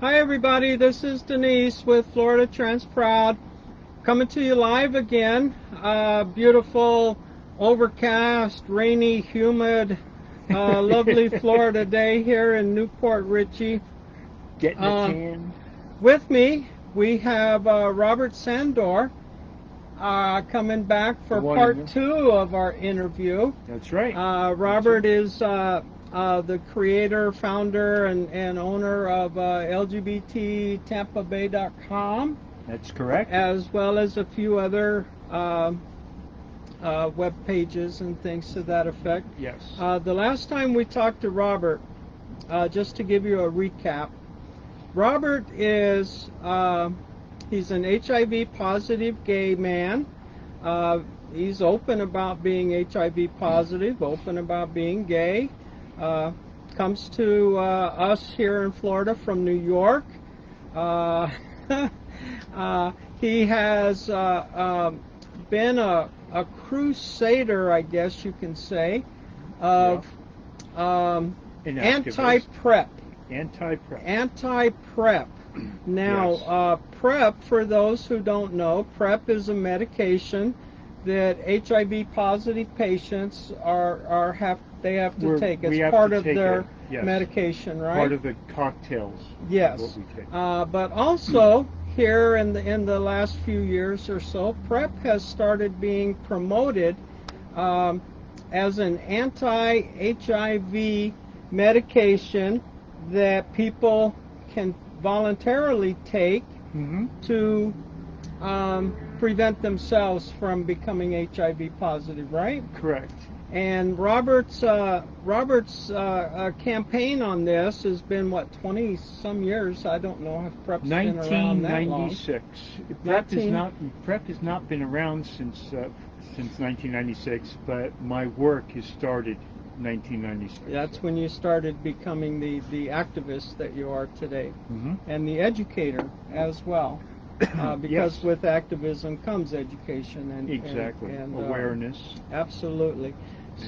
Hi everybody, this is Denise with Florida Trans Proud, coming to you live again. Beautiful, overcast, rainy, humid, lovely Florida day here in Newport Richey. Getting a tan. With me, we have Robert Sandor coming back for part 2 of our interview. That's right. Robert is the creator, founder, and owner of LGBTTampaBay.com. That's correct. As well as a few other web pages and things to that effect. Yes. The last time we talked to Robert, just to give you a recap, Robert is he's an HIV positive gay man. He's open about being HIV positive, open about being gay. Comes to us here in Florida from New York. He has been a crusader, I guess you can say, of anti-PrEP. Anti-PrEP. Now, yes. PrEP, for those who don't know, PrEP is a medication that HIV positive patients have to take as part of their medication, right? Part of the cocktails. Yes. What we take. But also here in the last few years or so, PrEP has started being promoted as an anti-HIV medication that people can voluntarily take to prevent themselves from becoming HIV positive, right? Correct. And Robert's campaign on this has been, what, 20-some years? I don't know if PrEP's been around that long. 1996. PrEP has not been around since 1996, but my work has started 1996. That's when you started becoming the activist that you are today, and the educator as well. Because with activism comes education and awareness. Absolutely.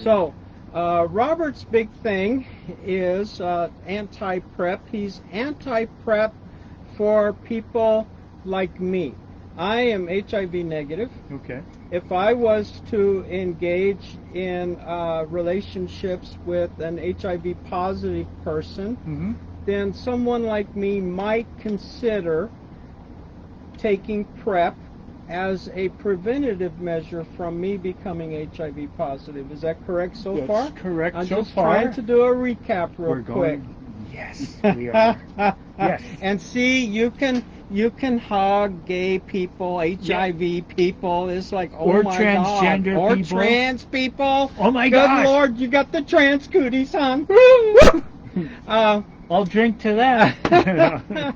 So, Robert's big thing is anti-PrEP. He's anti-PrEP for people like me. I am HIV negative. Okay. If I was to engage in relationships with an HIV positive person, then someone like me might consider taking PrEP as a preventative measure from me becoming HIV positive. Is that correct so far? That's correct I'm so just far. trying to do a recap real quick. Yes, we are. Yes. And see, you can hug gay people, HIV people. It's like, oh or my transgender God. Or people. trans people. Oh my God. gosh. Good Lord, you got the trans cooties, hon. I'll drink to that.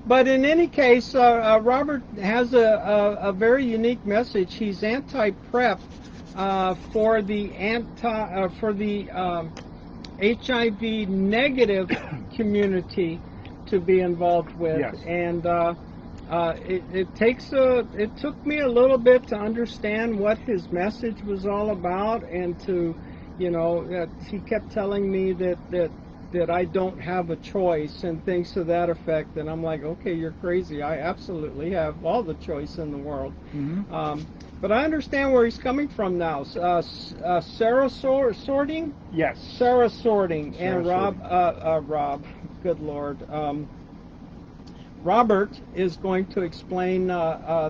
But in any case, Robert has a very unique message. He's anti-PrEP for the HIV negative community to be involved with. Yes. And it took me a little bit to understand what his message was all about, and to, he kept telling me that I don't have a choice and things to that effect, and I'm like, okay, you're crazy. I absolutely have all the choice in the world. But I understand where he's coming from now. Sarah sorting? Yes. Sarah sorting. And Rob, good Lord. Robert is going to explain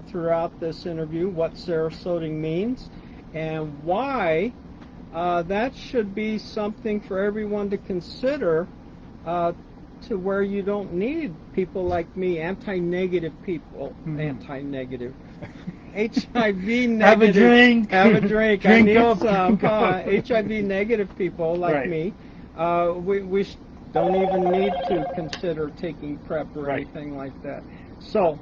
throughout this interview what Sarah sorting means and why that should be something for everyone to consider, to where you don't need people like me, anti-negative people, anti-negative, HIV negative. Have a drink. Have a drink. Drink I need up. some HIV negative people like me. We don't even need to consider taking PrEP or anything like that. So,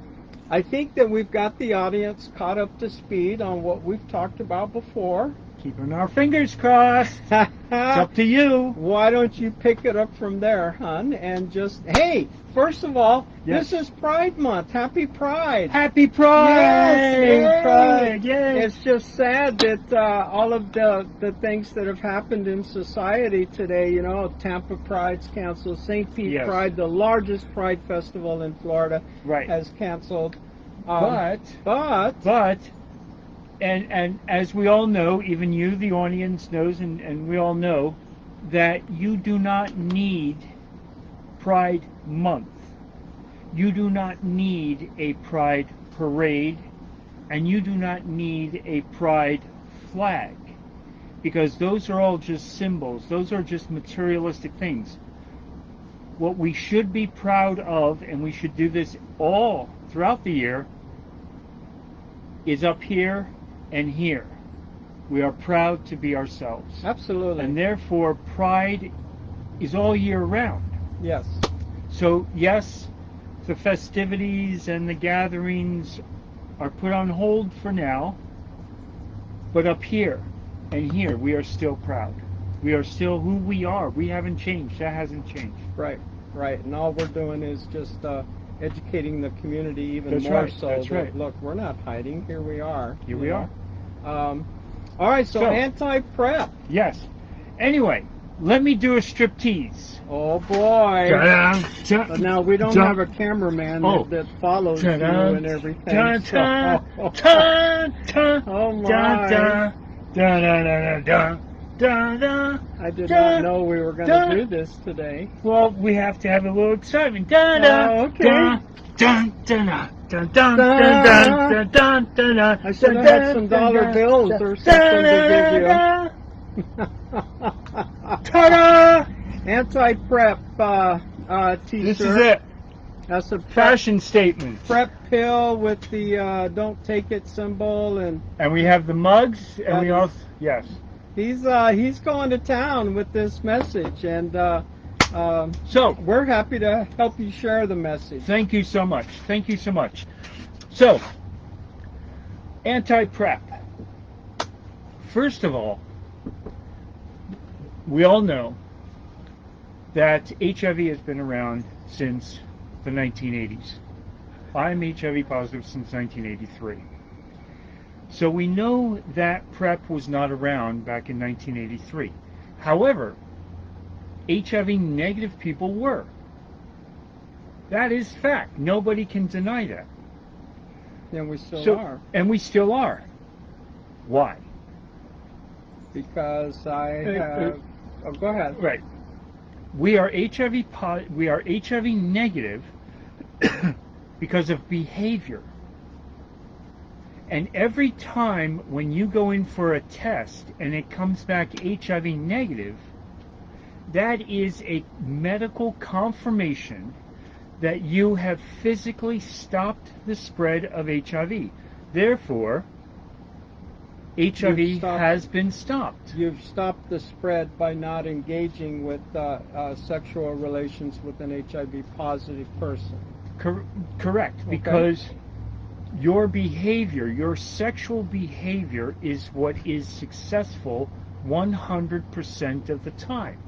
I think that we've got the audience caught up to speed on what we've talked about before. Keeping our fingers crossed. It's up to you. Why don't you pick it up from there, hon, and just, hey, first of all, Yes. this is Pride Month. Happy Pride. Happy Pride! Yes, yay. Pride! Yay! It's just sad that all of the things that have happened in society today, you know, Tampa Pride's canceled, St. Pete Yes. Pride, the largest Pride festival in Florida, Right. has canceled. But and as we all know, even you, the audience, knows, and we all know, that you do not need Pride Month. You do not need a Pride parade, and you do not need a Pride flag, because those are all just symbols. Those are just materialistic things. What we should be proud of, and we should do this all throughout the year, is up here and here. We are proud to be ourselves. Absolutely. And therefore, Pride is all year round. Yes. So, yes, the festivities and the gatherings are put on hold for now, but up here and here, we are still proud. We are still who we are. We haven't changed. That hasn't changed. Right, right. And all we're doing is just educating the community even That's more right, so. that's that, right. Look, we're not hiding. Here we are. Here we are. All right, so anti-PrEP. Yes. Anyway, let me do a striptease. Oh, boy. But now, we don't have a cameraman that follows you and everything. Oh, my. I did not know we were going to do this today. Well, we have to have a little excitement. Okay. I should have had some dollar bills or something to give you. Ta-da! Anti-PrEP t-shirt. This is it. That's a Fashion statement. PrEP pill with the don't take it symbol, and we have the mugs, and we also, yes. He's going to town with this message, and so we're happy to help you share the message. Thank you so much. Thank you so much. So, anti-PrEP. First of all, we all know that HIV has been around since the 1980s. I'm HIV positive since 1983. So we know that PrEP was not around back in 1983. However, HIV negative people were. That is fact. Nobody can deny that. And we still are. And we still are. Why? Because I have... Oh, go ahead. Right. We are HIV negative because of behavior. And every time when you go in for a test and it comes back HIV negative, that is a medical confirmation that you have physically stopped the spread of HIV. Therefore, HIV has been stopped. You've stopped the spread by not engaging with sexual relations with an HIV positive person. Correct, because your behavior, your sexual behavior is what is successful 100% of the time.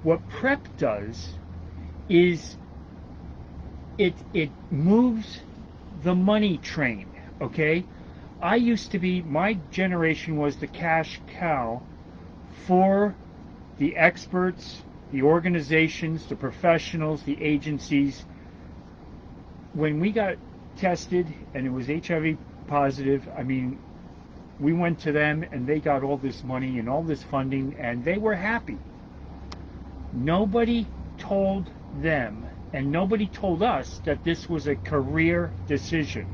What PrEP does is it moves the money train, okay? My generation was the cash cow for the experts, the organizations, the professionals, the agencies. When we got tested and it was HIV positive, I mean, we went to them and they got all this money and all this funding and they were happy. Nobody told them and nobody told us that this was a career decision.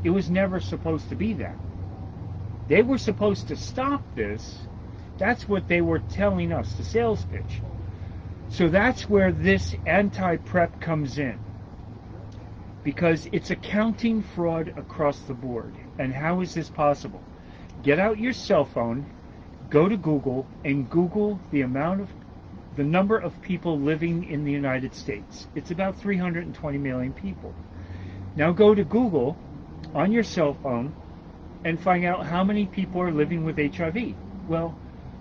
It was never supposed to be that. They were supposed to stop this. That's what they were telling us, the sales pitch. So that's where this anti-PrEP comes in. Because it's accounting fraud across the board. And how is this possible? Get out your cell phone, go to Google, and Google the number of people living in the United States. It's about 320 million people. Now go to Google on your cell phone and find out how many people are living with HIV. Well,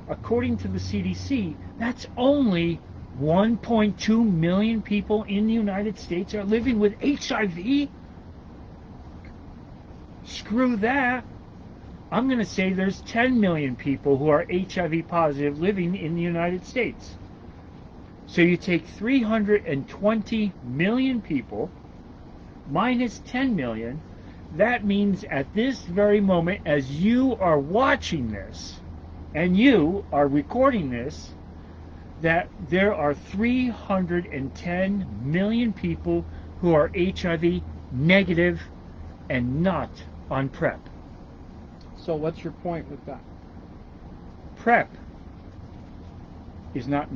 according to the CDC, that's only 1.2 million people in the United States are living with HIV. Screw that. I'm going to say there's 10 million people who are HIV positive living in the United States. So you take 320 million people minus 10 million. That means at this very moment, as you are watching this and you are recording this, that there are 310 million people who are HIV negative and not on PrEP. So what's your point with that? PrEP is not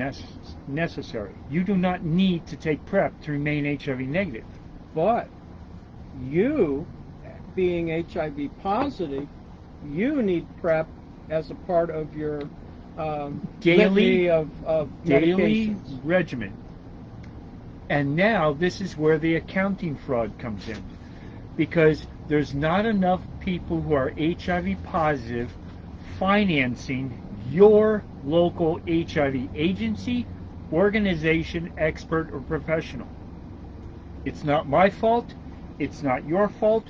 necessary. You do not need to take PrEP to remain HIV negative. But you, being HIV positive, you need PrEP as a part of your daily litany of daily medications. regimen. And now this is where the accounting fraud comes in, because there's not enough people who are HIV positive financing your local HIV agency, organization, expert, or professional. It's not my fault, it's not your fault,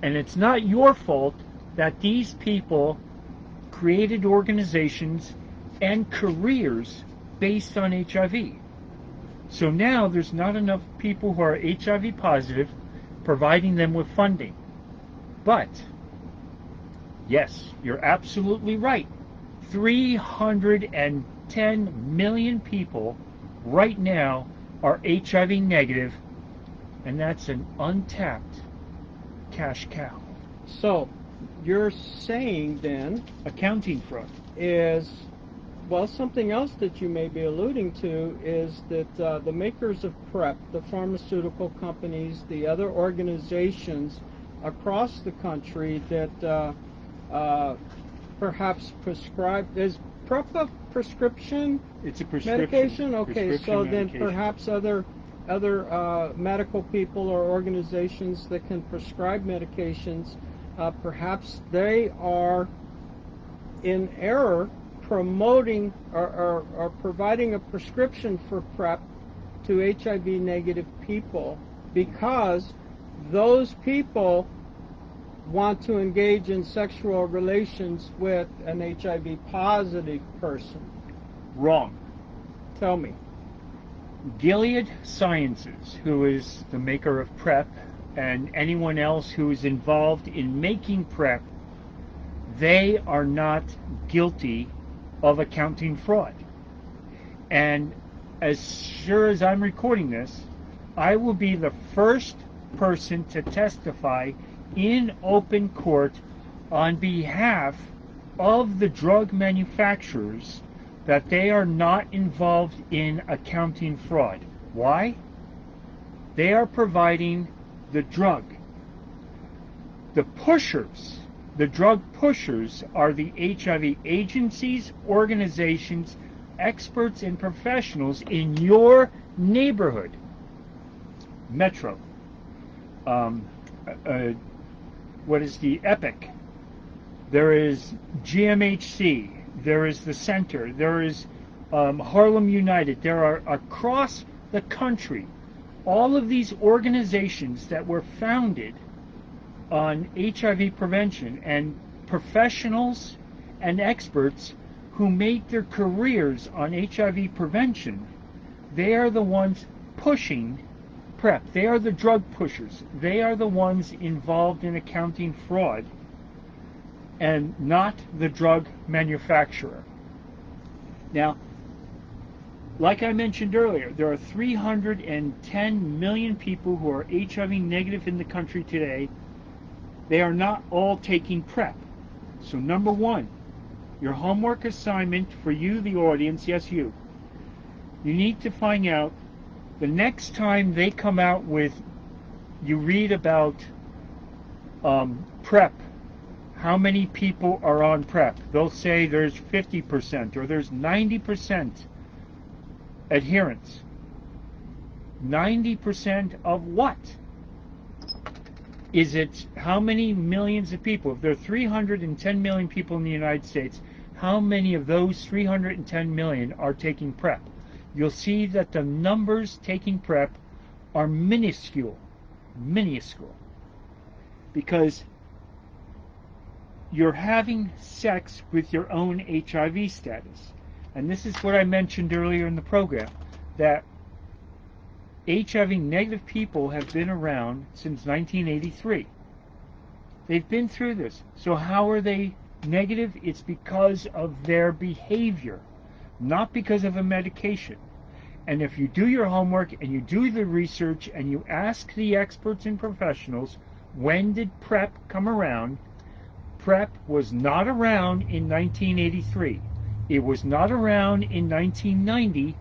and it's not your fault that these people created organizations and careers based on HIV. So now there's not enough people who are HIV positive providing them with funding. But, yes, you're absolutely right. 310 million people right now are HIV negative, and that's an untapped cash cow. So you're saying then Accounting fraud. is, well, something else that you may be alluding to is that the makers of PrEP, the pharmaceutical companies, the other organizations across the country that perhaps prescribe, is PrEP a prescription It's a prescription. medication? Okay, Prescription so then medication. perhaps other medical people or organizations that can prescribe medications, perhaps they are in error promoting or providing a prescription for PrEP to HIV negative people because those people want to engage in sexual relations with an HIV positive person. Wrong. Tell me. Gilead Sciences, who is the maker of PrEP, and anyone else who is involved in making PrEP, they are not guilty of accounting fraud. And as sure as I'm recording this, I will be the first person to testify in open court on behalf of the drug manufacturers that they are not involved in accounting fraud. Why? They are providing the drug. The pushers, the drug pushers, are the HIV agencies, organizations, experts, and professionals in your neighborhood. Metro. What is the EPIC? There is GMHC. There is the Center. There is Harlem United. There are across the country all of these organizations that were founded on HIV prevention, and professionals and experts who make their careers on HIV prevention. They are the ones pushing PrEP. They are the drug pushers. They are the ones involved in accounting fraud, and not the drug manufacturer. Now, like I mentioned earlier, there are 310 million people who are HIV negative in the country today. They are not all taking PrEP. So number one, your homework assignment for you, the audience, yes, you need to find out the next time they come out with, you read about PrEP, how many people are on PrEP. They'll say there's 50% or there's 90% adherence. 90% of what? Is it how many millions of people? If there are 310 million people in the United States, how many of those 310 million are taking PrEP, you'll see that the numbers taking PrEP are minuscule. Minuscule. Because you're having sex with your own HIV status. And this is what I mentioned earlier in the program, that HIV negative people have been around since 1983. They've been through this. So how are they negative? It's because of their behavior, not because of a medication. And if you do your homework and you do the research and you ask the experts and professionals, when did PrEP come around? PrEP was not around in 1983. It was not around in 1990,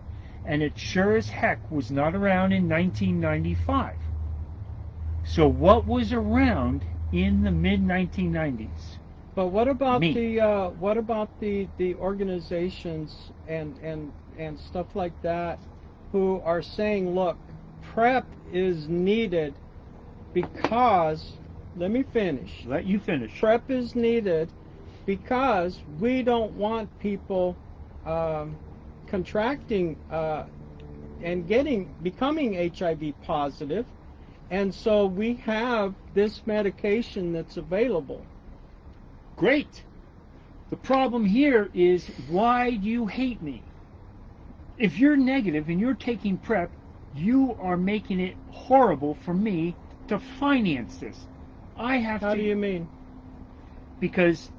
and it sure as heck was not around in 1995. So what was around in the mid-1990s? But what about Me. the organizations and stuff like that who are saying, look, PrEP is needed because, let me finish. Let you finish. PrEP is needed because we don't want people contracting and becoming HIV positive, and so we have this medication that's available. Great. The problem here is, why do you hate me? If you're negative and you're taking PrEP, you are making it horrible for me to finance this. I have to. How do you mean? Because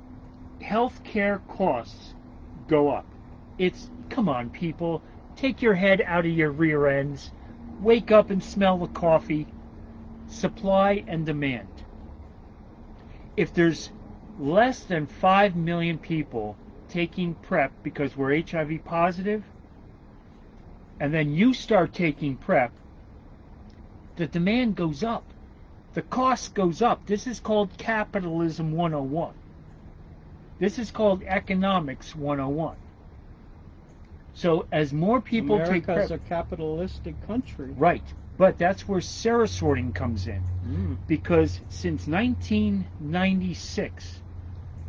healthcare costs go up. Come on, people, take your head out of your rear ends, wake up and smell the coffee. Supply and demand. If there's less than 5 million people taking PrEP because we're HIV positive, and then you start taking PrEP, the demand goes up. The cost goes up. This is called capitalism 101. This is called economics 101. So as more people take PrEP... America's a capitalistic country. Right. But that's where Sarah sorting comes in. Because since 1996,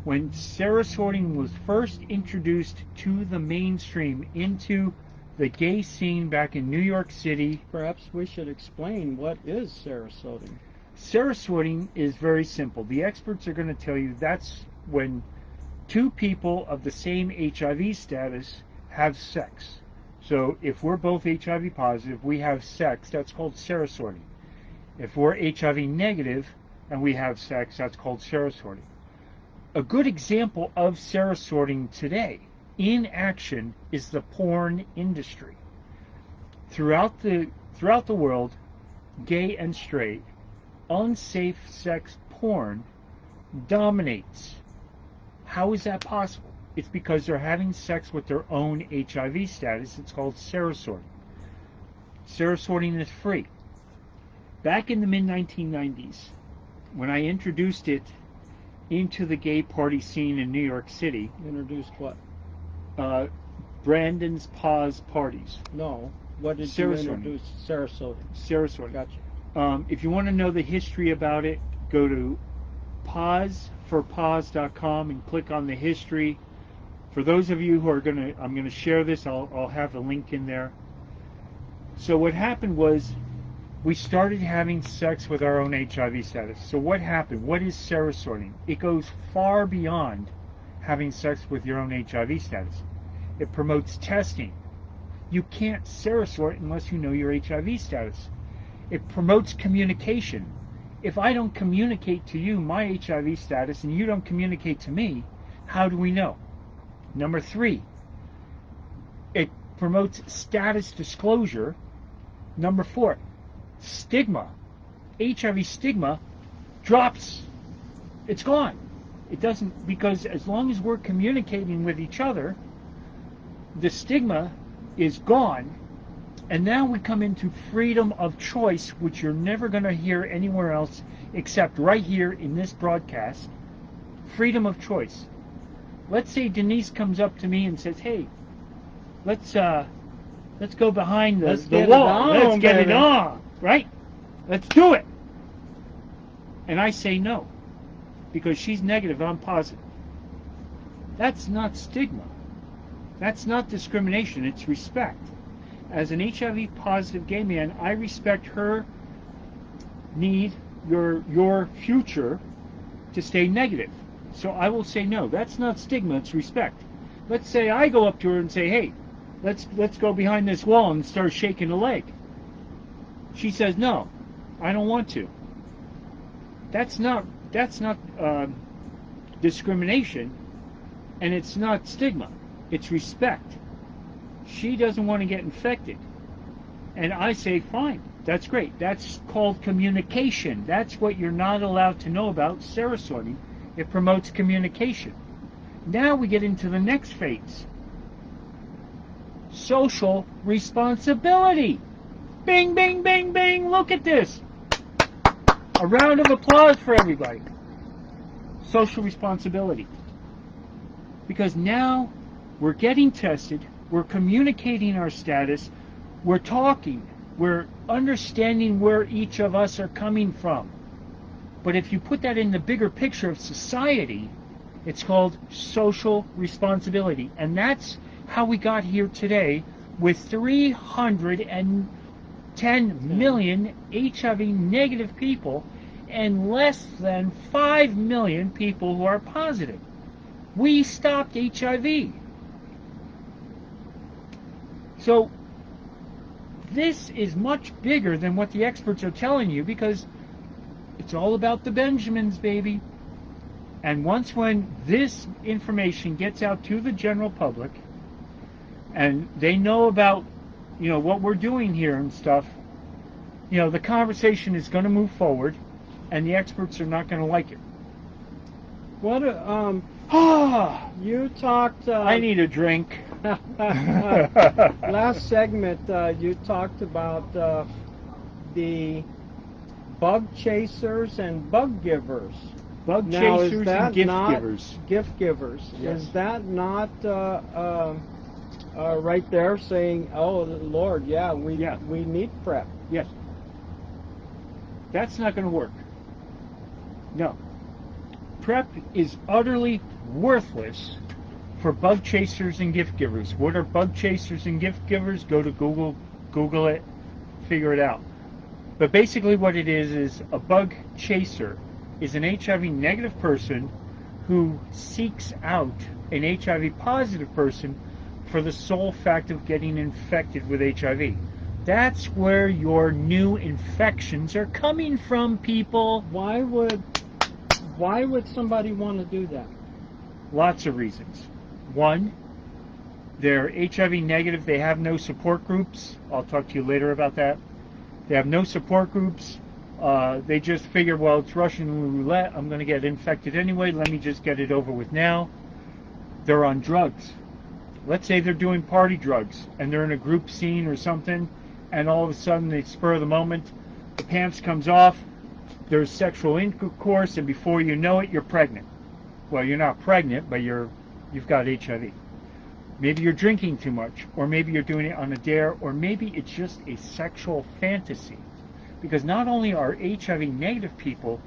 when Sarah sorting was first introduced to the mainstream, into the gay scene back in New York City... Perhaps we should explain, what is Sarah sorting? Sarah sorting is very simple. The experts are going to tell you that's when two people of the same HIV status have sex. So if we're both HIV positive, we have sex, that's called Sarah sorting. If we're HIV negative and we have sex, that's called Sarah sorting. A good example of Sarah sorting today in action is the porn industry. Throughout the world, gay and straight, unsafe sex porn dominates. How is that possible? It's because they're having sex with their own HIV status. It's called Sarah sorting. Sarah sorting is free. Back in the mid-1990s, when I introduced it into the gay party scene in New York City... Introduced what? Brandon's Pause parties. No. What did Sarah you introduce? Sarah sorting. Sarah sorting. Gotcha. If you want to know the history about it, go to pauseforpause.com and click on the history. For those of you who are I'm going to share this, I'll have a link in there. So what happened was, we started having sex with our own HIV status. So what happened? What is Sarah sorting? It goes far beyond having sex with your own HIV status. It promotes testing. You can't Sarah sort unless you know your HIV status. It promotes communication. If I don't communicate to you my HIV status and you don't communicate to me, how do we know? Number 3, it promotes status disclosure. Number 4, stigma. HIV stigma drops. It's gone. It doesn't, because as long as we're communicating with each other, the stigma is gone. And now we come into freedom of choice, which you're never going to hear anywhere else except right here in this broadcast. Freedom of choice. Let's say Denise comes up to me and says, "Hey, let's go behind the wall. Let's get it on, right? Let's do it." And I say no, because she's negative, I'm positive. That's not stigma. That's not discrimination. It's respect. As an HIV positive gay man, I respect her need, your future, to stay negative. So I will say no. That's not stigma. It's respect. Let's say I go up to her and say, "Hey, let's go behind this wall," and start shaking a leg. She says, "No, I don't want to." That's not discrimination, and it's not stigma. It's respect. She doesn't want to get infected, and I say, "Fine, that's great." That's called communication. That's what you're not allowed to know about Saraswati. It promotes communication. Now we get into the next phase. Social responsibility. Bing, bing, bing, bing. Look at this. A round of applause for everybody. Social responsibility. Because now we're getting tested, we're communicating our status, we're talking, we're understanding where each of us are coming from. But if you put that in the bigger picture of society, it's called social responsibility. And that's how we got here today with 310 million HIV negative people and less than 5 million people who are positive. We stopped HIV. So this is much bigger than what the experts are telling you, because it's all about the Benjamins, baby. And once when this information gets out to the general public and they know about, what we're doing here and stuff, the conversation is going to move forward, and the experts are not going to like it. What you talked. I need a drink. Last segment, you talked about the bug chasers and bug givers. Bug Now, chasers is that and gift not givers. Gift givers. Yes. Is that not right there saying, "Oh Lord, yeah, we need PrEP"? Yes. That's not going to work. No. PrEP is utterly worthless for bug chasers and gift givers. What are bug chasers and gift givers? Go to Google it, figure it out. But basically what it is a bug chaser is an HIV negative person who seeks out an HIV positive person for the sole fact of getting infected with HIV. That's where your new infections are coming from, people. Why would somebody want to do that? Lots of reasons. One, they're HIV negative. They have no support groups. I'll talk to you later about that. They have no support groups. They just figure, well, it's Russian roulette. I'm going to get infected anyway. Let me just get it over with now. They're on drugs. Let's say they're doing party drugs and they're in a group scene or something, and all of a sudden, the spur of the moment, the pants comes off, there's sexual intercourse, and before you know it, you're pregnant. Well, you're not pregnant, but you've got HIV. Maybe you're drinking too much, or maybe you're doing it on a dare, or maybe it's just a sexual fantasy. Because not only are HIV negative people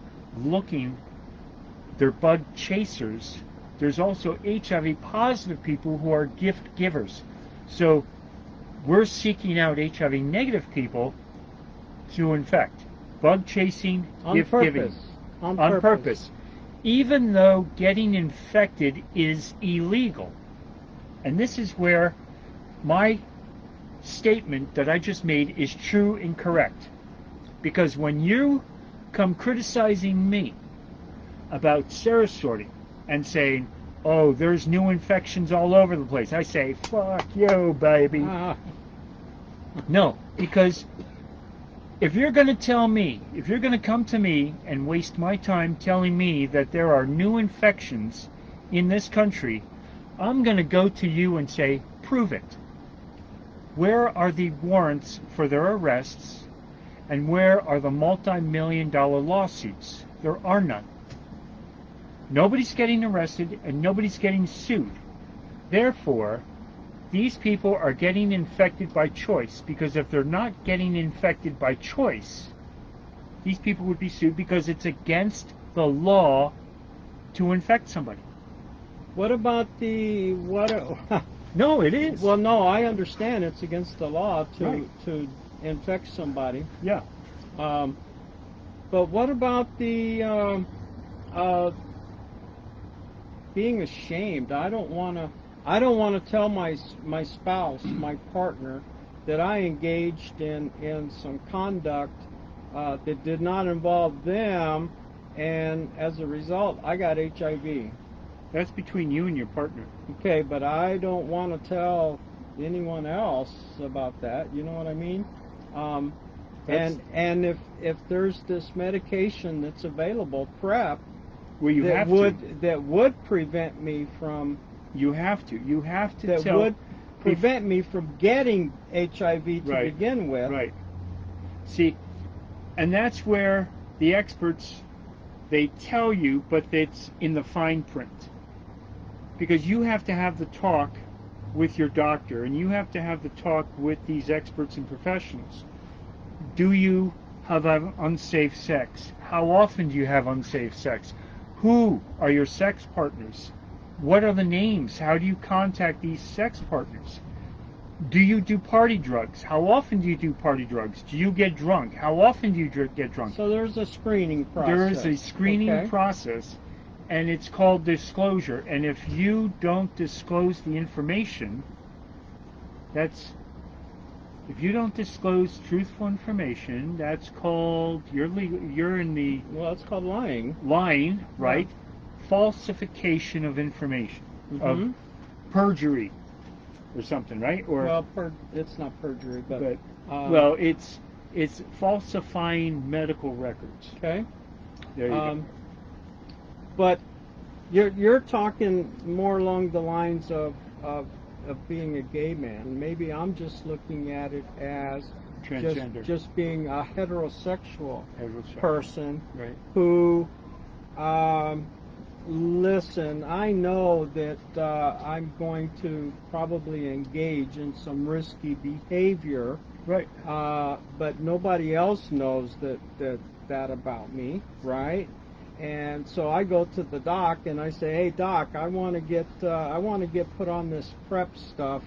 they're bug chasers, there's also HIV positive people who are gift givers. So we're seeking out HIV negative people to infect. Bug chasing, gift giving. On purpose. Even though getting infected is illegal. And this is where my statement that I just made is true and correct. Because when you come criticizing me about Saraswati and saying, "Oh, there's new infections all over the place," I say, "Fuck you, baby." No, because if you're going to come to me and waste my time telling me that there are new infections in this country, I'm going to go to you and say, prove it. Where are the warrants for their arrests? And where are the multi-million-dollar lawsuits? There are none. Nobody's getting arrested and nobody's getting sued. Therefore, these people are getting infected by choice, because if they're not getting infected by choice, these people would be sued because it's against the law to infect somebody. What about the what? No, it is. Well, no, I understand it's against the law to Right. to infect somebody. Yeah. Um, but what about the uh, being ashamed? I don't want to. I don't want to tell my spouse, my partner, that I engaged in some conduct that did not involve them, and as a result, I got HIV. That's between you and your partner. Okay, but I don't want to tell anyone else about that. You know what I mean? Um, and if there's this medication that's available, PrEP, Well, you that have would that would prevent me from You have to. You have to that tell. would prevent me from getting HIV to Right. begin with. Right. See, and that's where the experts, they tell you, but it's in the fine print. Because you have to have the talk with your doctor, and you have to have the talk with these experts and professionals. Do you have unsafe sex? How often do you have unsafe sex? Who are your sex partners? What are the names? How do you contact these sex partners? Do you do party drugs? How often do you do party drugs? Do you get drunk? How often do you get drunk? So there's a screening process. There is a screening Okay. process, and it's called disclosure. And if you don't disclose the information, if you don't disclose truthful information, that's called, you're in the Well, it's called lying. line, right? Falsification of information, of Mhm. perjury or something, right? Or Well, it's not perjury, but well, it's falsifying medical records. okay. There you go. But you're talking more along the lines of being a gay man. Maybe I'm just looking at it as Transgender. just being a heterosexual Heterosexual. person Right. who listen, I know that I'm going to probably engage in some risky behavior, Right. but nobody else knows that about me, right? And so I go to the doc and I say, "Hey, doc, I want to get put on this PrEP stuff."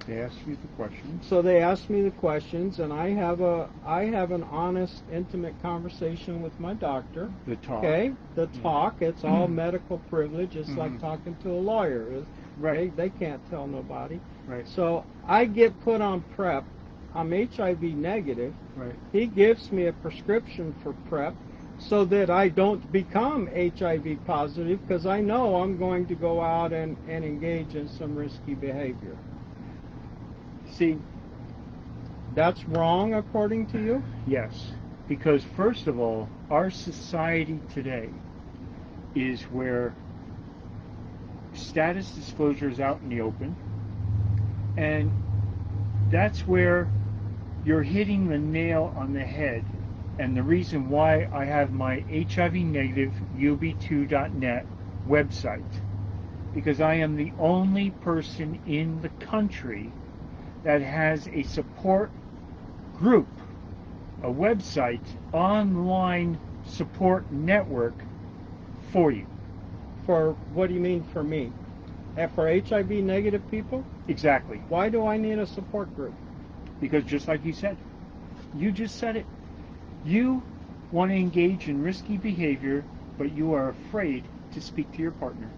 They ask you the questions. So they ask me the questions, and I have an honest, intimate conversation with my doctor. The talk. Okay, the talk. It's all medical privilege. It's like Mhm. talking to a lawyer. Right. They can't tell nobody. Right. So I get put on PrEP. I'm HIV negative. Right. He gives me a prescription for PrEP so that I don't become HIV positive, because I know I'm going to go out and engage in some risky behavior. See, That's wrong according to you? yes, because first of all, our society today is where status disclosure is out in the open, and that's where you're hitting the nail on the head. And the reason why I have my HIV negative ub2.net website, because I am the only person in the country that has a support group, a website, online support network for you. For what do you mean for me? For HIV negative people? Exactly. Why do I need a support group? Because just like you said, you just said it. You want to engage in risky behavior, but you are afraid to speak to your partner.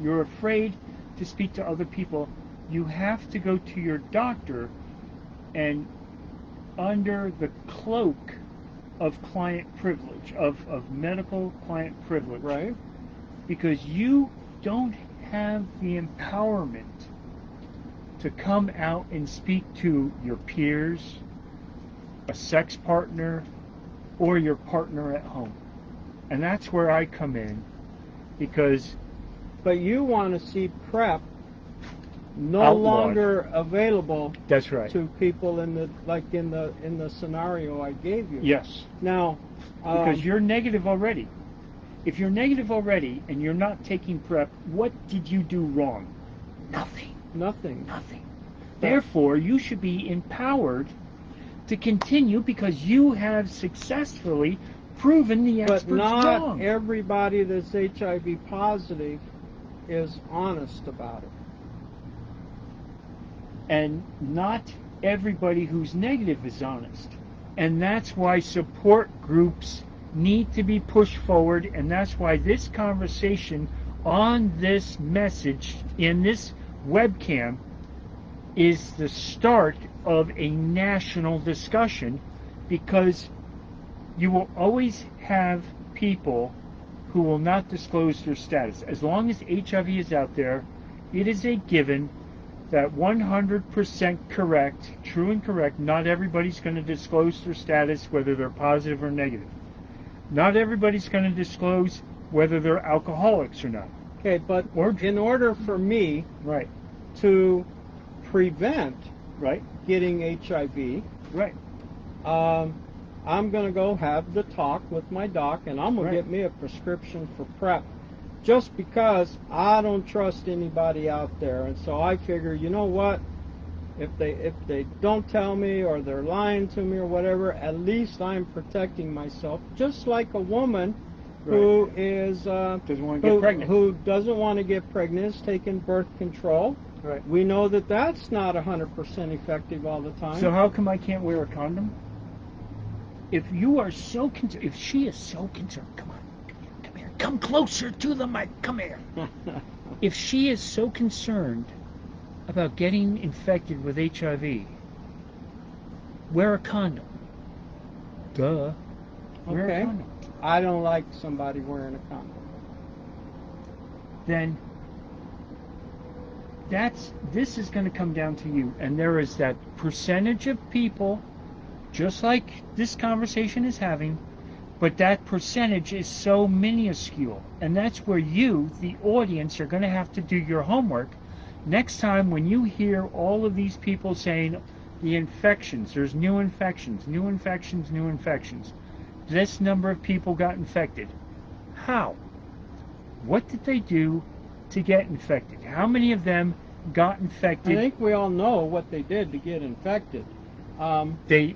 You're afraid to speak to other people. You have to go to your doctor, and under the cloak of client privilege, of medical client privilege, Right? because you don't have the empowerment to come out and speak to your peers, a sex partner, or your partner at home. And that's where I come in, because But you want to see PrEP no outlawed. longer available That's right. to people in the scenario I gave you. Yes. Now, Because you're negative already. If you're negative already and you're not taking PrEP, what did you do wrong? Nothing. nothing. Nothing. Therefore, you should be empowered to continue, because you have successfully proven the But experts not wrong. everybody that's HIV positive is honest about it. And not everybody who's negative is honest. And that's why support groups need to be pushed forward, and that's why this conversation on this message in this webcam is the start of a national discussion, because you will always have people who will not disclose their status. As long as HIV is out there, it is a given that 100% correct, true and correct, not everybody's going to disclose their status, whether they're positive or negative. Not everybody's going to disclose whether they're alcoholics or not. Okay, but in order for me Right, to prevent right, getting HIV, right. I'm going to go have the talk with my doc, and I'm going to get me a prescription for PrEP, just because I don't trust anybody out there. And so I figure, you know what, if they don't tell me, or they're lying to me or whatever, at least I'm protecting myself, just like a woman who is doesn't want to get pregnant. who doesn't want to get pregnant, is taking birth control. Right. We know that that's not 100% effective all the time. So how come I can't wear a condom? If you are so concerned, if she is so concerned, come on, come here, come closer to the mic, come here. If she is so concerned about getting infected with HIV, wear a condom. Duh. Wear a Okay. condom. I don't like somebody wearing a condom. Then this is going to come down to you, and there is that percentage of people, just like this conversation is having, but that percentage is so minuscule, and that's where you, the audience, are going to have to do your homework. Next time when you hear all of these people saying the infections, there's new infections, new infections, new infections, this number of people got infected. How? What did they do to get infected? How many of them got infected? I think we all know what they did to get infected. They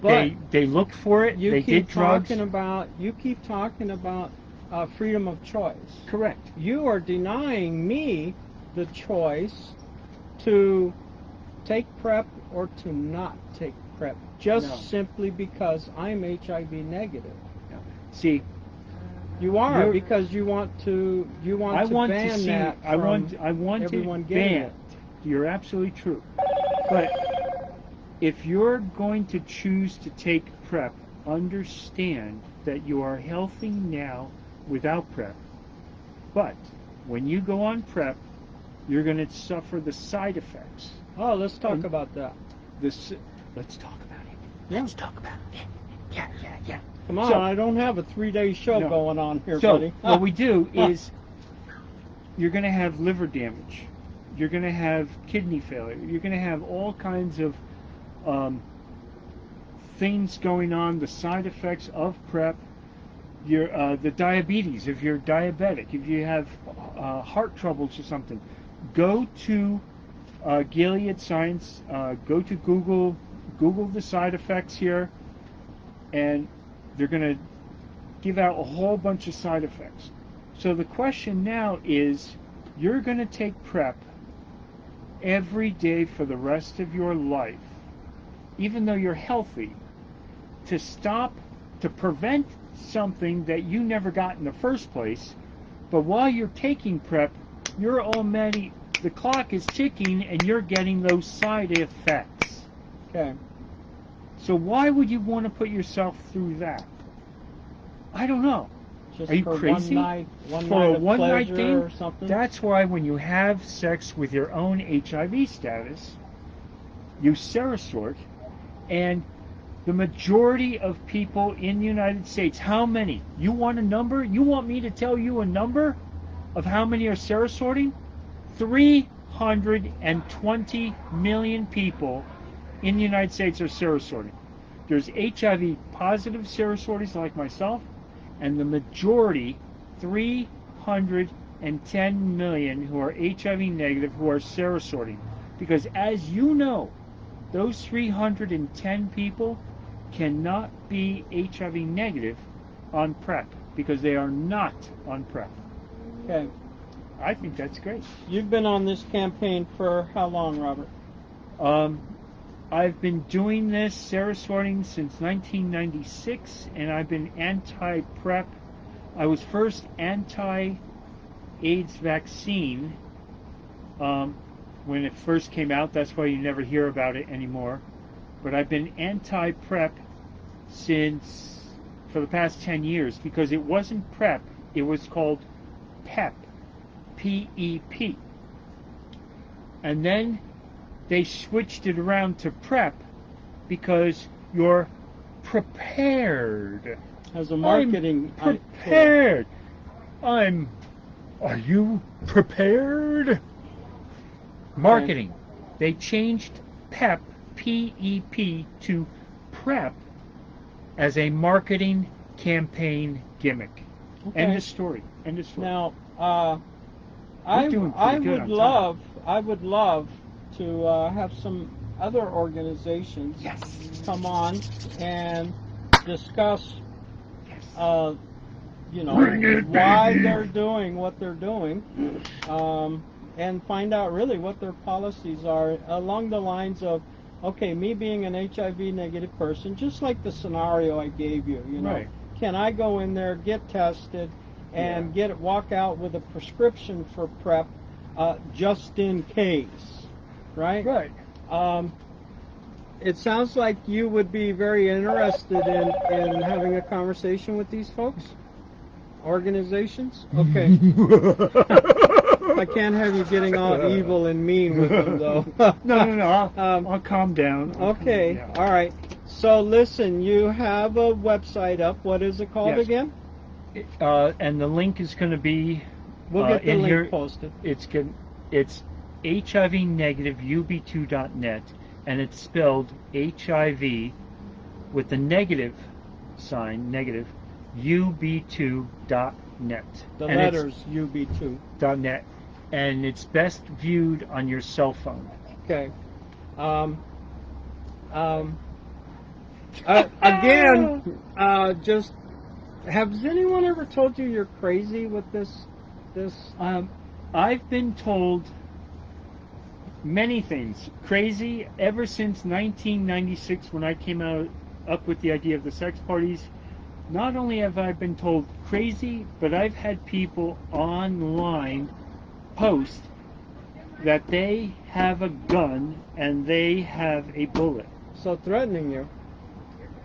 looked for it. They did drugs. You keep talking about freedom of choice. Correct. You are denying me the choice to take PrEP or to not take PrEP, just simply because I'm HIV negative. No. See, you are, because you want to ban that from I want everyone it getting banned. it. You're absolutely true. But if you're going to choose to take PrEP, understand that you are healthy now without PrEP. But when you go on PrEP, you're going to suffer the side effects. Oh, let's talk about that. Let's talk about it. Yeah. Let's talk about it. Yeah. Come on, I don't have a 3-day show going on here, buddy. What we do is, you're going to have liver damage. You're going to have kidney failure. You're going to have all kinds of things going on, the side effects of PrEP. The diabetes, if you're diabetic, if you have heart troubles or something, go to Gilead Science, go to Google the side effects here, and they're going to give out a whole bunch of side effects. So the question now is, you're going to take PrEP every day for the rest of your life, even though you're healthy, to prevent something that you never got in the first place. But while you're taking PrEP, the clock is ticking, and you're getting those side effects. Okay. So why would you want to put yourself through that? I don't know. Just are you for crazy? For a one-night thing or something? That's why when you have sex with your own HIV status, you serosort, and the majority of people in the United States, how many? You want a number? You want me to tell you a number of how many are serosorting? 320 million people in the United States are serosorting. There's HIV positive serosorters like myself, and the majority, 310 million who are HIV negative, who are serosorting. Because as you know, those 310 people cannot be HIV negative on PrEP, because they are not on PrEP. Okay. I think that's great. You've been on this campaign for how long, Robert? I've been doing this, Sarah Swarting, since 1996, and I've been anti-PrEP. I was first anti-AIDS vaccine when it first came out. That's why you never hear about it anymore. But I've been anti-PrEP for the past 10 years, because it wasn't PrEP, it was called PEP, P-E-P. And then they switched it around to PrEP because you're prepared. As a marketing... I'm prepared. Are you prepared? Marketing. They changed PEP, P-E-P, to PrEP as a marketing campaign gimmick. Okay. End of story. End of story. Now, We're doing pretty good on time. I would love to have some other organizations come on and discuss, you know, why they're doing what they're doing, and find out really what their policies are along the lines of, okay, me being an HIV negative person, just like the scenario I gave you, you know, Right. can I go in there, get tested, and walk out with a prescription for PrEP, just in case, right? Right. It sounds like you would be very interested in having a conversation with these folks, organizations. Okay. I can't have you getting all evil and mean with them, though. No. I'll calm down. Okay. All right. So listen, you have a website up. What is it called again? And the link is going to be. We'll get the in link here. posted. It's HIV-ub2.net, and it's spelled HIV with the negative sign, negative, ub2.net. The letters ub2.net. And it's best viewed on your cell phone. Okay. Again, just has anyone ever told you you're crazy with this? I've been told many things crazy ever since 1996, when I came up with the idea of the sex parties. Not only have I been told crazy, but I've had people online post that they have a gun and they have a bullet. So threatening you.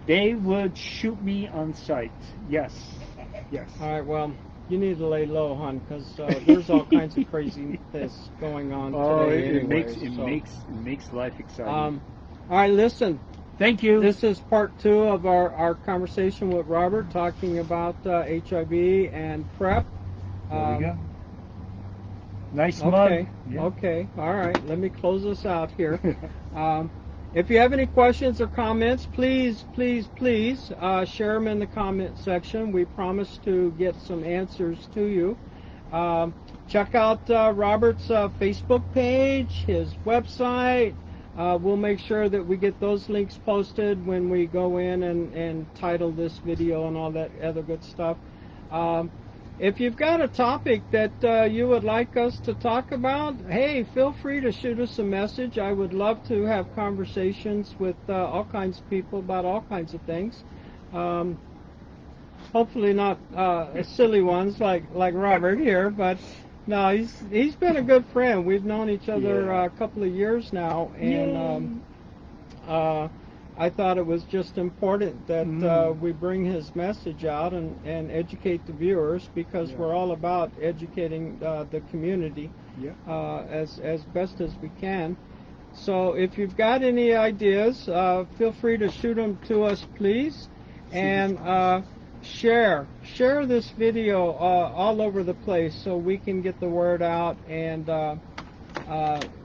They would shoot me on sight. Yes. All right, well, you need to lay low, hon, because there's all kinds of craziness going on today. It makes life exciting. All right, listen. Thank you. This is part 2 of our conversation with Robert, talking about HIV and PrEP. There we go. Nice mug. Okay. Yeah. Okay. All right. Let me close this out here. If you have any questions or comments, please share them in the comment section. We promise to get some answers to you. Check out Robert's Facebook page, his website. We'll make sure that we get those links posted when we go in and title this video and all that other good stuff. If you've got a topic that you would like us to talk about, hey, feel free to shoot us a message. I would love to have conversations with all kinds of people about all kinds of things. Hopefully not silly ones like Robert here, but no, he's been a good friend. We've known each other a couple of years now, and I thought it was just important that we bring his message out and educate the viewers, because we're all about educating the community as best as we can. So if you've got any ideas, feel free to shoot them to us, please, and share this video all over the place so we can get the word out, and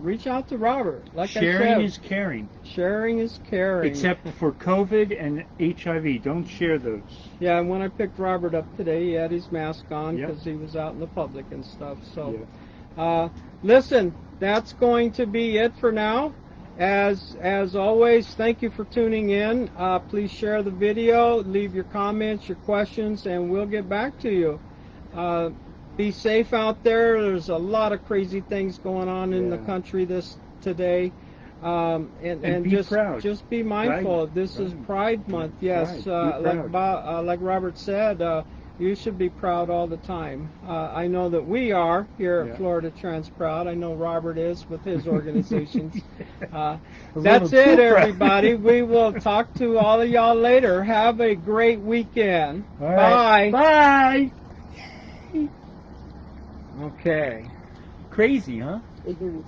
reach out to Robert. Like Sharing I said, is caring. Sharing is caring. Except for COVID and HIV. Don't share those. Yeah, and when I picked Robert up today, he had his mask on because he was out in the public and stuff. So, listen, that's going to be it for now. As always, thank you for tuning in. Please share the video, leave your comments, your questions, and we'll get back to you. be safe out there. There's a lot of crazy things going on in the Yeah. country today. And be proud. just be mindful. Pride. This is Pride. Pride Month. Yes, Pride. Be proud. like Robert said, you should be proud all the time. I know that we are here at Yeah. Florida Trans Proud. I know Robert is with his organizations. A That's little it, too proud. everybody. We will talk to all of y'all later. Have a great weekend. All right. Bye. Bye. Okay. Crazy, huh? It is.